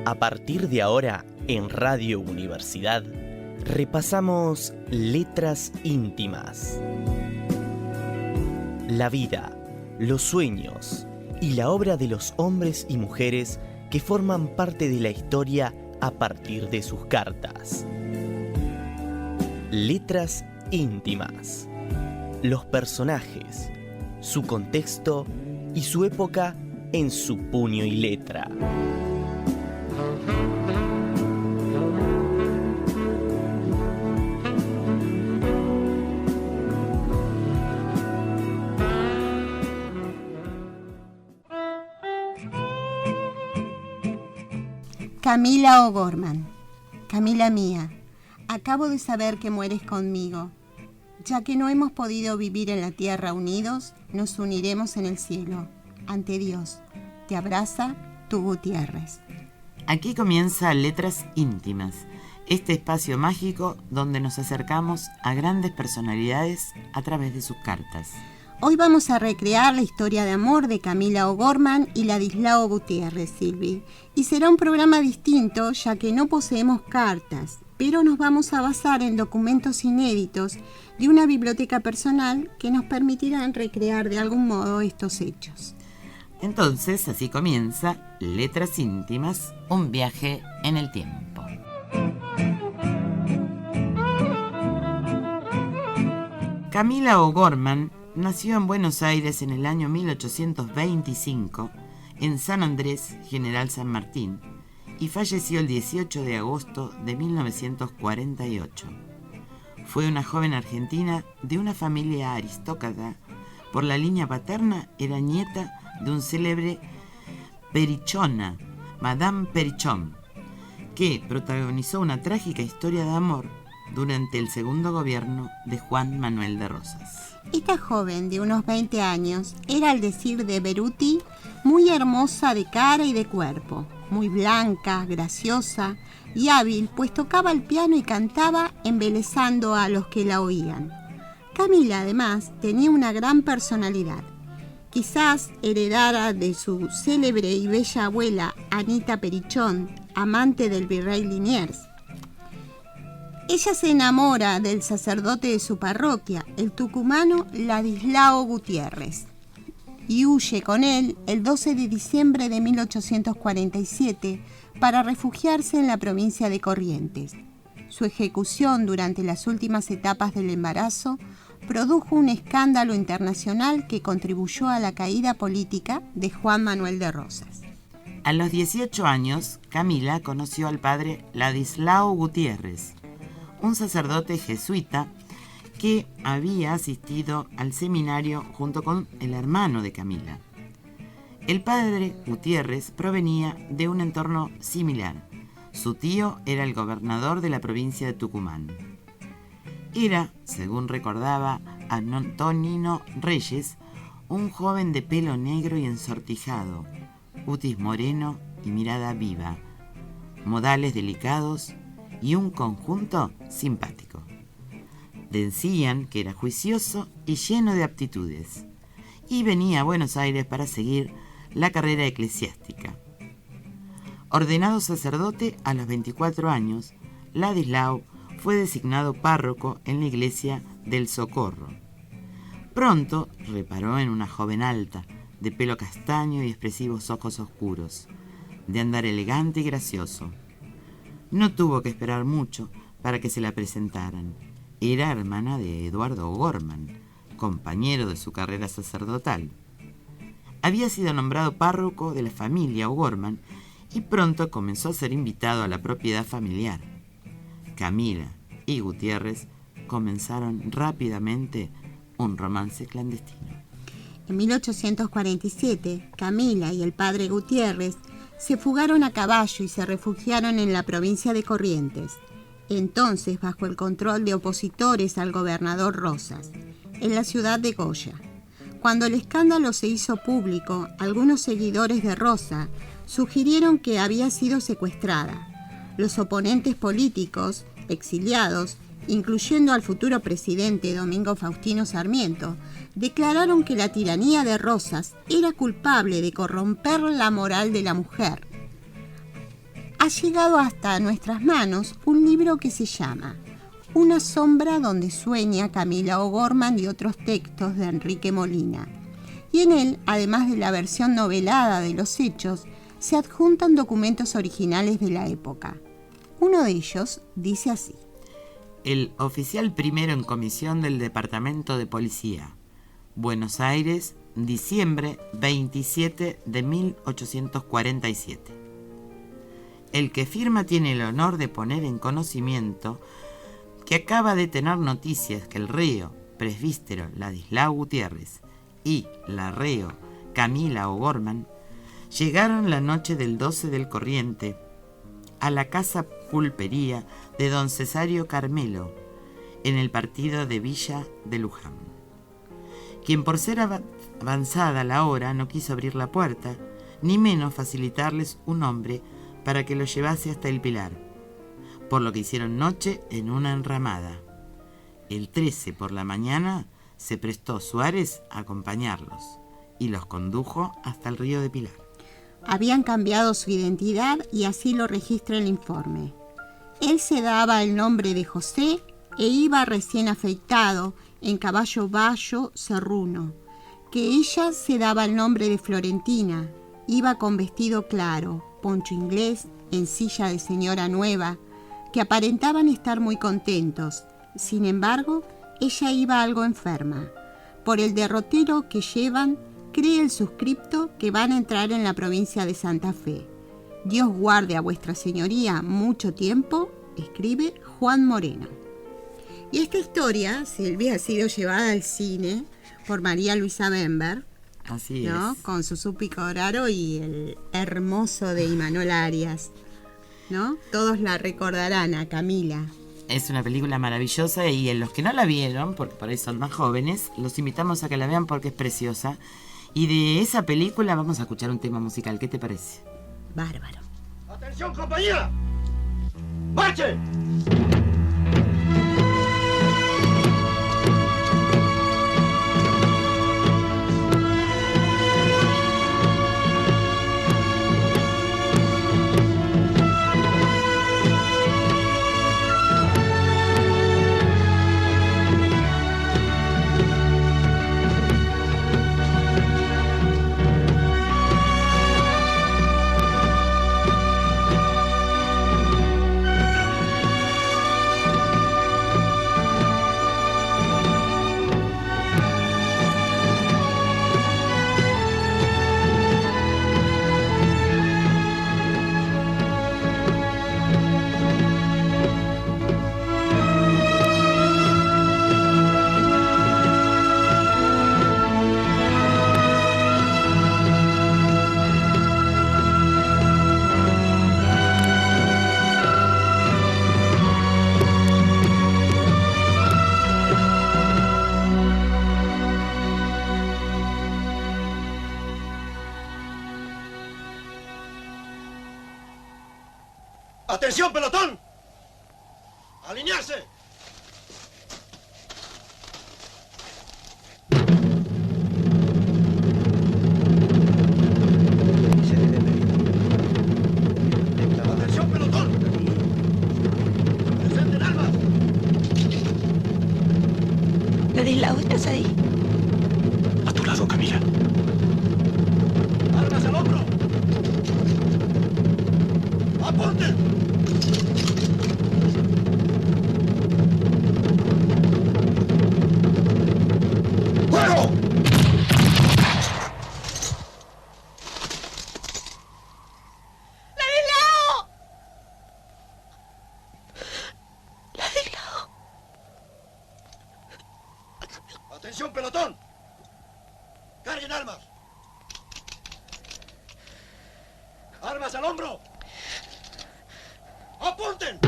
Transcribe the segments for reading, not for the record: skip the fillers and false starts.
A partir de ahora, en Radio Universidad, repasamos Letras Íntimas. La vida, los sueños y la obra de los hombres y mujeres que forman parte de la historia a partir de sus cartas. Letras Íntimas. Los personajes, su contexto y su época en su puño y letra. Camila O'Gorman. Camila mía, acabo de saber que mueres conmigo. Ya que no hemos podido vivir en la tierra unidos, nos uniremos en el cielo. Ante Dios, te abraza tu Gutiérrez. Aquí comienza Letras Íntimas, este espacio mágico donde nos acercamos a grandes personalidades a través de sus cartas. Hoy vamos a recrear la historia de amor de Camila O'Gorman y Ladislao Gutiérrez, Silvi. Y será un programa distinto, ya que no poseemos cartas, pero nos vamos a basar en documentos inéditos de una biblioteca personal que nos permitirán recrear de algún modo estos hechos. Entonces, así comienza Letras Íntimas, un viaje en el tiempo. Camila O'Gorman nació en Buenos Aires en el año 1825, en San Andrés, General San Martín, y falleció el 18 de agosto de 1948. Fue una joven argentina de una familia aristócrata. Por la línea paterna era nieta de un célebre Perichona, Madame Perichon, que protagonizó una trágica historia de amor durante el segundo gobierno de Juan Manuel de Rosas. Esta joven de unos 20 años era, al decir de Beruti, muy hermosa de cara y de cuerpo, muy blanca, graciosa y hábil, pues tocaba el piano y cantaba embelesando a los que la oían. Camila, además, tenía una gran personalidad. Quizás heredara de su célebre y bella abuela Anita Perichon, amante del virrey Liniers. Ella se enamora del sacerdote de su parroquia, el tucumano Ladislao Gutiérrez, y huye con él el 12 de diciembre de 1847 para refugiarse en la provincia de Corrientes. Su ejecución durante las últimas etapas del embarazo produjo un escándalo internacional que contribuyó a la caída política de Juan Manuel de Rosas. A los 18 años, Camila conoció al padre Ladislao Gutiérrez, un sacerdote jesuita que había asistido al seminario junto con el hermano de Camila. El padre Gutiérrez provenía de un entorno similar. Su tío era el gobernador de la provincia de Tucumán. Era, según recordaba Antonino Reyes, un joven de pelo negro y ensortijado, cutis moreno y mirada viva, modales delicados y un conjunto simpático. Decían que era juicioso y lleno de aptitudes, y venía a Buenos Aires para seguir la carrera eclesiástica. Ordenado sacerdote a los 24 años, Ladislao fue designado párroco en la iglesia del Socorro. Pronto reparó en una joven alta, de pelo castaño y expresivos ojos oscuros, de andar elegante y gracioso. No tuvo que esperar mucho para que se la presentaran. Era hermana de Eduardo O'Gorman, compañero de su carrera sacerdotal. Había sido nombrado párroco de la familia O'Gorman y pronto comenzó a ser invitado a la propiedad familiar. Camila y Gutiérrez comenzaron rápidamente un romance clandestino. En 1847, Camila y el padre Gutiérrez se fugaron a caballo y se refugiaron en la provincia de Corrientes, entonces bajo el control de opositores al gobernador Rosas, en la ciudad de Goya. Cuando el escándalo se hizo público, algunos seguidores de Rosa sugirieron que había sido secuestrada. Los oponentes políticos, exiliados, incluyendo al futuro presidente Domingo Faustino Sarmiento, declararon que la tiranía de Rosas era culpable de corromper la moral de la mujer. ha llegado hasta nuestras manos un libro que se llama Una sombra donde sueña Camila O'Gorman y otros textos de Enrique Molina. Y en él, además de la versión novelada de los hechos, se adjuntan documentos originales de la época. Uno de ellos dice así: El oficial primero en comisión del Departamento de Policía, Buenos Aires, diciembre 27 de 1847. El que firma tiene el honor de poner en conocimiento que acaba de tener noticias que el reo presbítero Ladislao Gutiérrez y la reo Camila O'Gorman llegaron la noche del 12 del corriente a la casa pulpería de don Cesario Carmelo en el partido de Villa de Luján, quien por ser avanzada la hora no quiso abrir la puerta, ni menos facilitarles un hombre para que lo llevase hasta el Pilar, por lo que hicieron noche en una enramada. El 13 por la mañana se prestó Suárez a acompañarlos y los condujo hasta el río de Pilar. Habían cambiado su identidad y así lo registra el informe. Él se daba el nombre de José e iba recién afeitado en caballo bayo cerruno, que ella se daba el nombre de Florentina, iba con vestido claro, poncho inglés, en silla de señora nueva, que aparentaban estar muy contentos. Sin embargo, ella iba algo enferma. Por el derrotero que llevan, cree el suscripto que van a entrar en la provincia de Santa Fe. Dios guarde a vuestra señoría mucho tiempo, escribe Juan Moreno. Y esta historia, Silvia, ha sido llevada al cine por María Luisa Bember, Así ¿no? es. Con Susu Picoraro y el hermoso de Imanol Arias, ¿no? Todos la recordarán a Camila. Es una película maravillosa y en los que no la vieron, porque por ahí son más jóvenes, los invitamos a que la vean porque es preciosa. Y de esa película vamos a escuchar un tema musical. ¿Qué te parece? Bárbaro. ¡Atención, compañía! ¡Marche! ¡Atención, pelotón! ¡Alinearse! ¡Atención, pelotón! ¡Presenten armas! Ladislao, ¿estás ahí? A tu lado, Camila. ¡Armas al hombro! ¡Apunten! ¡Fuego! ¡Ladislao! ¡Ladislao! ¡Atención, pelotón! ¡Carguen armas! ¡Armas al hombro! ¡Apunten!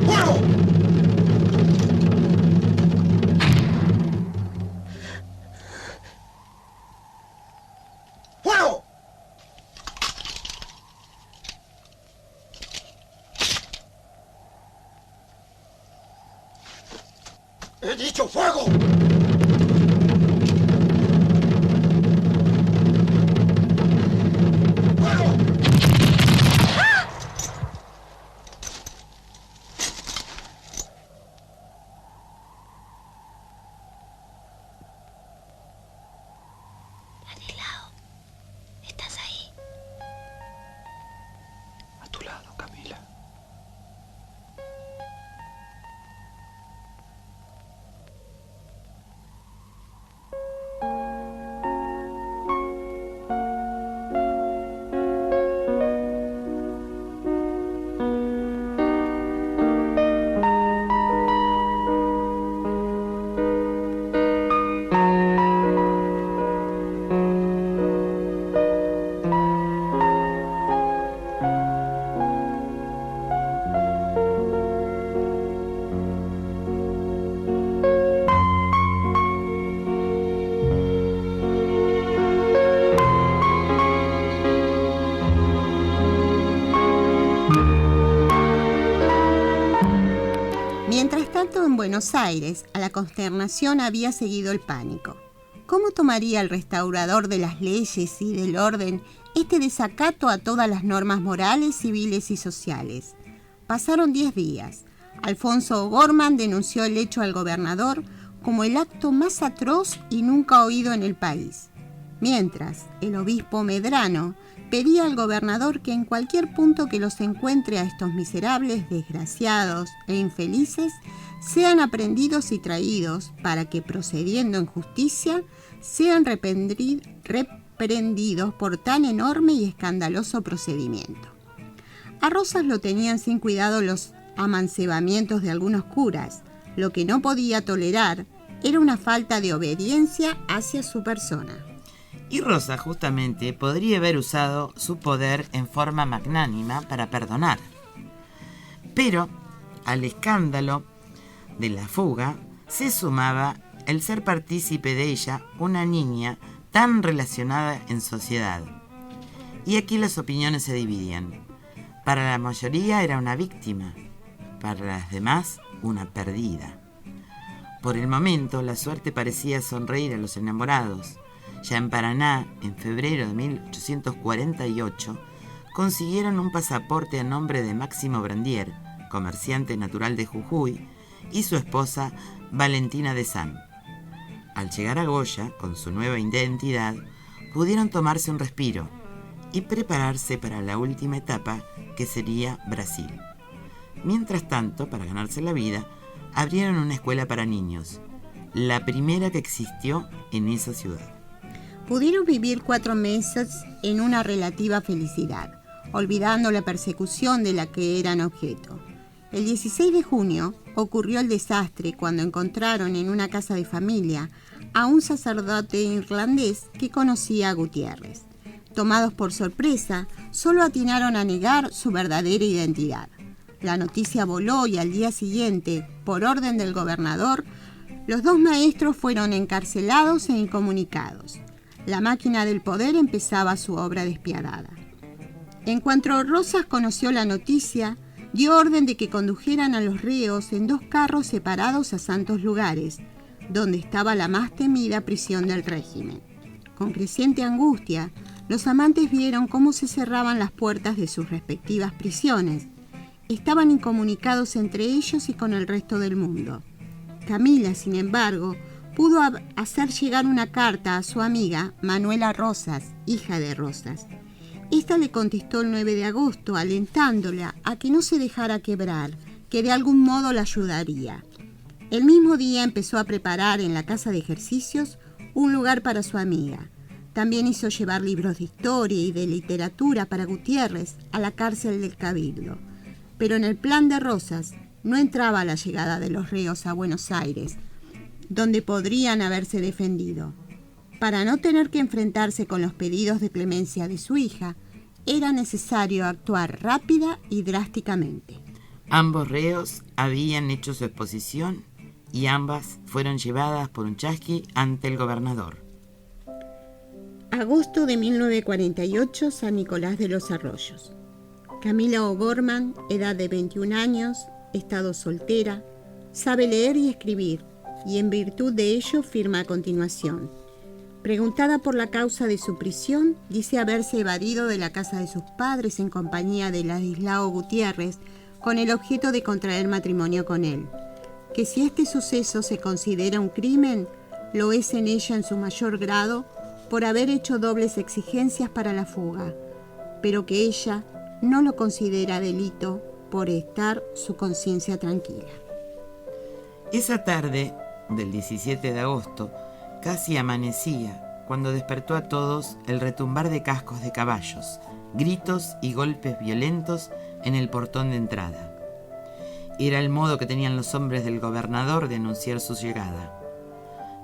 ¡Fuego! ¡Fuego! ¡He dicho fuego! tanto, en Buenos Aires, a la consternación había seguido el pánico. ¿Cómo tomaría el restaurador de las leyes y del orden este desacato a todas las normas morales, civiles y sociales? Pasaron 10 días. Alfonso O'Gorman denunció el hecho al gobernador como el acto más atroz y nunca oído en el país. Mientras, el obispo Medrano pedía al gobernador que en cualquier punto que los encuentre a estos miserables, desgraciados e infelices, sean aprehendidos y traídos para que, procediendo en justicia, sean reprendidos por tan enorme y escandaloso procedimiento. A Rosas lo tenían sin cuidado los amancebamientos de algunos curas. Lo que no podía tolerar era una falta de obediencia hacia su persona. Y Rosa justamente podría haber usado su poder en forma magnánima para perdonar. Pero al escándalo de la fuga se sumaba el ser partícipe de ella una niña tan relacionada en sociedad. Y aquí las opiniones se dividían. Para la mayoría era una víctima, para las demás una perdida. Por el momento la suerte parecía sonreír a los enamorados. Ya en Paraná, en febrero de 1848, consiguieron un pasaporte a nombre de Máximo Brandier, comerciante natural de Jujuy, y su esposa Valentina de San. Al llegar a Goya, con su nueva identidad, pudieron tomarse un respiro y prepararse para la última etapa, que sería Brasil. Mientras tanto, para ganarse la vida, abrieron una escuela para niños, la primera que existió en esa ciudad. Pudieron vivir 4 meses en una relativa felicidad, olvidando la persecución de la que eran objeto. El 16 de junio ocurrió el desastre cuando encontraron en una casa de familia a un sacerdote irlandés que conocía a Gutiérrez. Tomados por sorpresa, solo atinaron a negar su verdadera identidad. La noticia voló y al día siguiente, por orden del gobernador, los 2 maestros fueron encarcelados e incomunicados. La máquina del poder empezaba su obra despiadada. En cuanto Rosas conoció la noticia, dio orden de que condujeran a los reos en 2 carros separados a santos lugares, donde estaba la más temida prisión del régimen. Con creciente angustia, los amantes vieron cómo se cerraban las puertas de sus respectivas prisiones. Estaban incomunicados entre ellos y con el resto del mundo. Camila, sin embargo, pudo hacer llegar una carta a su amiga Manuela Rosas, hija de Rosas. Esta le contestó el 9 de agosto, alentándola a que no se dejara quebrar, que de algún modo la ayudaría. El mismo día empezó a preparar en la casa de ejercicios un lugar para su amiga. También hizo llevar libros de historia y de literatura para Gutiérrez a la cárcel del Cabildo. Pero en el plan de Rosas no entraba la llegada de los reos a Buenos Aires, donde podrían haberse defendido. Para no tener que enfrentarse con los pedidos de clemencia de su hija, era necesario actuar rápida y drásticamente. Ambos reos habían hecho su exposición y ambas fueron llevadas por un chasqui ante el gobernador. Agosto de 1948, San Nicolás de los Arroyos. Camila O'Gorman, edad de 21 años, estado soltera, sabe leer y escribir, y en virtud de ello firma a continuación. Preguntada por la causa de su prisión, dice haberse evadido de la casa de sus padres en compañía de Ladislao Gutiérrez con el objeto de contraer matrimonio con él. Que si este suceso se considera un crimen, lo es en ella en su mayor grado por haber hecho dobles exigencias para la fuga, pero que ella no lo considera delito por estar su conciencia tranquila. Esa tarde del 17 de agosto casi amanecía cuando despertó a todos el retumbar de cascos de caballos, gritos y golpes violentos en el portón de entrada. Era el modo que tenían los hombres del gobernador de anunciar su llegada.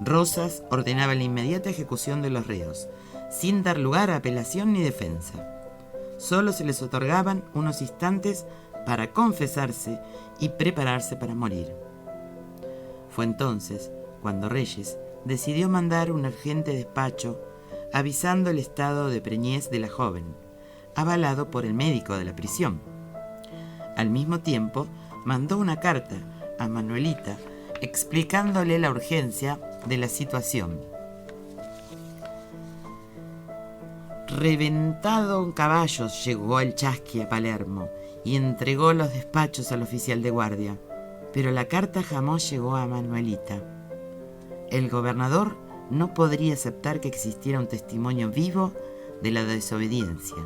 Rosas ordenaba la inmediata ejecución de los reos, sin dar lugar a apelación ni defensa. Solo se les otorgaban unos instantes para confesarse y prepararse para morir. Fue entonces cuando Reyes decidió mandar un urgente despacho avisando el estado de preñez de la joven, avalado por el médico de la prisión. Al mismo tiempo, mandó una carta a Manuelita, explicándole la urgencia de la situación. Reventado en caballos llegó el Chasqui a Palermo y entregó los despachos al oficial de guardia, pero la carta jamás llegó a Manuelita. El gobernador no podría aceptar que existiera un testimonio vivo de la desobediencia,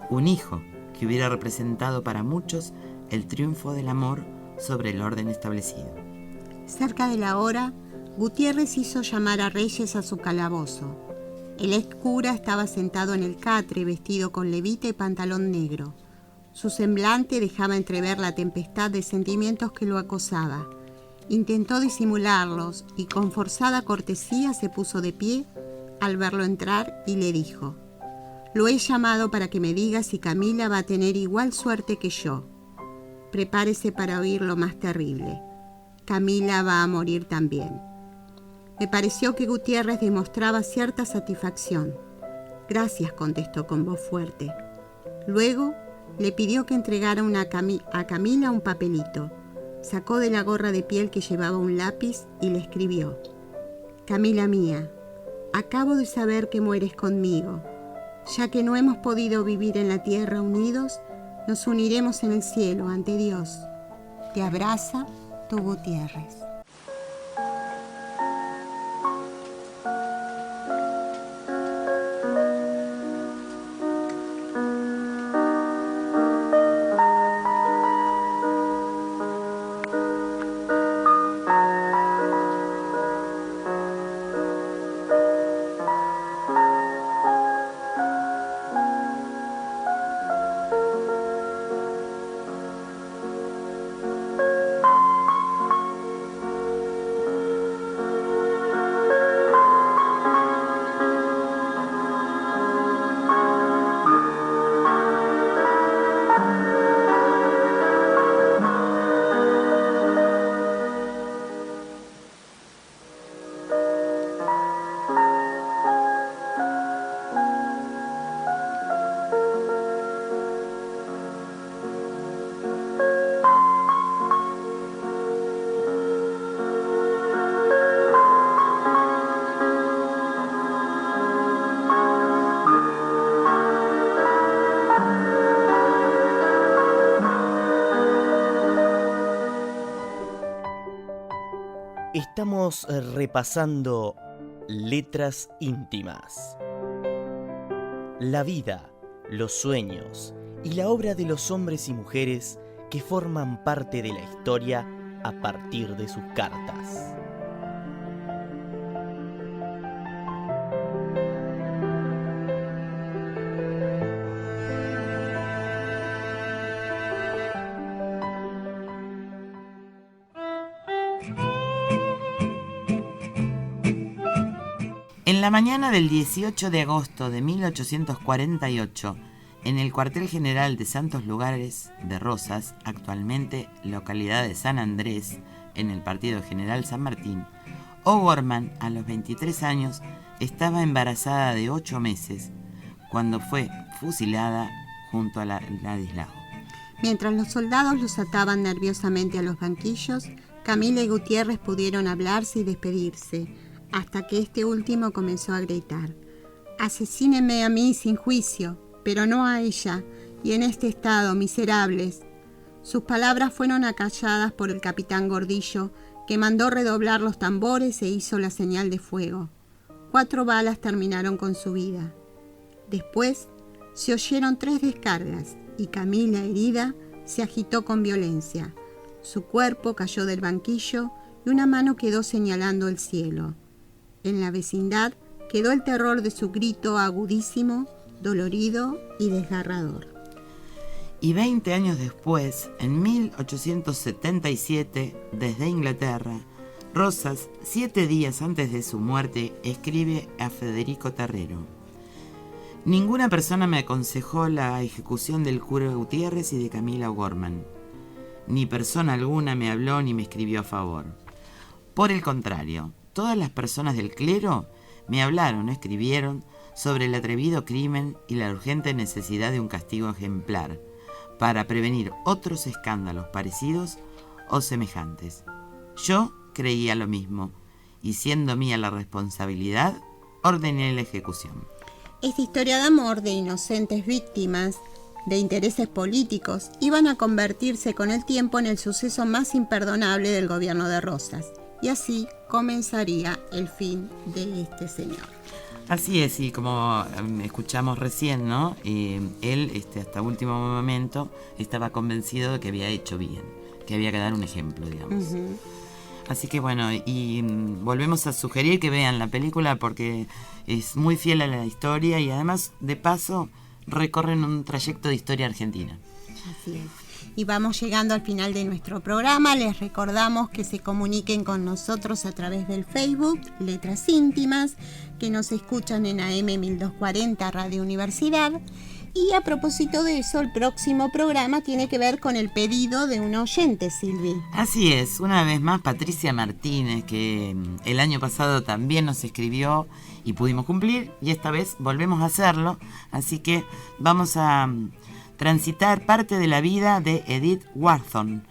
un hijo que hubiera representado para muchos el triunfo del amor sobre el orden establecido. Cerca de la hora, Gutiérrez hizo llamar a Reyes a su calabozo. El ex cura estaba sentado en el catre, vestido con levita y pantalón negro. Su semblante dejaba entrever la tempestad de sentimientos que lo acosaba. Intentó disimularlos y con forzada cortesía se puso de pie al verlo entrar y le dijo: «Lo he llamado para que me diga si Camila va a tener igual suerte que yo. Prepárese para oír lo más terrible. Camila va a morir también». Me pareció que Gutiérrez demostraba cierta satisfacción. «Gracias», contestó con voz fuerte. Luego le pidió que entregara a Camila un papelito. Sacó de la gorra de piel que llevaba un lápiz y le escribió: «Camila mía, acabo de saber que mueres conmigo. Ya que no hemos podido vivir en la tierra unidos, nos uniremos en el cielo ante Dios. Te abraza tu Gutiérrez». Estamos repasando letras íntimas. La vida, los sueños y la obra de los hombres y mujeres que forman parte de la historia a partir de sus cartas. En la mañana del 18 de agosto de 1848, en el cuartel general de Santos Lugares de Rosas, actualmente localidad de San Andrés, en el partido General San Martín, O'Gorman, a los 23 años, estaba embarazada de 8 meses, cuando fue fusilada junto a Ladislao. Mientras los soldados los ataban nerviosamente a los banquillos, Camila y Gutiérrez pudieron hablarse y despedirse, hasta que este último comenzó a gritar: «Asesínenme a mí sin juicio, pero no a ella, y en este estado, miserables». Sus palabras fueron acalladas por el capitán Gordillo, que mandó redoblar los tambores e hizo la señal de fuego. 4 balas terminaron con su vida. Después se oyeron 3 descargas, y Camila, herida, se agitó con violencia. Su cuerpo cayó del banquillo y una mano quedó señalando el cielo. En la vecindad quedó el terror de su grito agudísimo, dolorido y desgarrador. Y 20 años después, en 1877, desde Inglaterra, Rosas, 7 días antes de su muerte, escribe a Federico Terrero: «Ninguna persona me aconsejó la ejecución del cura Gutiérrez y de Camila O'Gorman. Ni persona alguna me habló ni me escribió a favor. Por el contrario, todas las personas del clero me hablaron o escribieron sobre el atrevido crimen y la urgente necesidad de un castigo ejemplar para prevenir otros escándalos parecidos o semejantes. Yo creía lo mismo, y siendo mía la responsabilidad, ordené la ejecución. Esta historia de amor de inocentes víctimas de intereses políticos iban a convertirse con el tiempo en el suceso más imperdonable del gobierno de Rosas. Y así comenzaría el fin de este señor. Así es, y como escuchamos recién, ¿no? Él hasta último momento estaba convencido de que había hecho bien, que había que dar un ejemplo, digamos. Así que bueno, y volvemos a sugerir que vean la película porque es muy fiel a la historia y además, de paso, recorren un trayecto de historia argentina. Así es. Y vamos llegando al final de nuestro programa. Les recordamos que se comuniquen con nosotros a través del Facebook, Letras Íntimas, que nos escuchan en AM 1240 Radio Universidad. Y a propósito de eso, el próximo programa tiene que ver con el pedido de un oyente, Silvi. Así es, una vez más Patricia Martínez, que el año pasado también nos escribió y pudimos cumplir, y esta vez volvemos a hacerlo, así que vamos a transitar parte de la vida de Edith Wharton.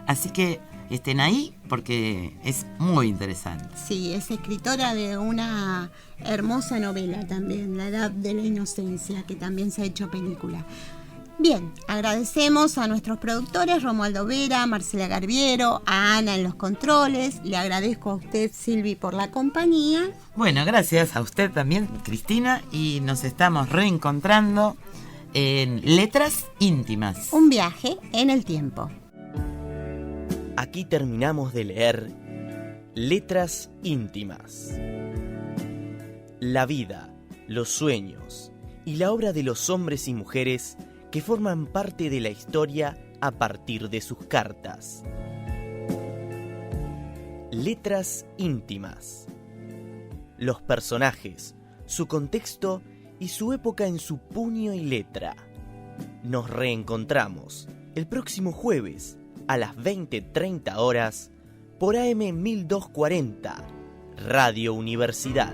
Así que estén ahí porque es muy interesante. Sí, es escritora de una hermosa novela también, La Edad de la Inocencia, que también se ha hecho película. Bien, agradecemos a nuestros productores, Romualdo Vera, Marcela Garbiero, a Ana en los controles. Le agradezco a usted, Silvi, por la compañía. Bueno, gracias a usted también, Cristina, y nos estamos reencontrando en Letras Íntimas. Un viaje en el tiempo. Aquí terminamos de leer Letras Íntimas. La vida, los sueños y la obra de los hombres y mujeres que forman parte de la historia a partir de sus cartas. Letras Íntimas. Los personajes, su contexto y su época en su puño y letra. Nos reencontramos el próximo jueves a las 20:30 horas por AM 1240, Radio Universidad.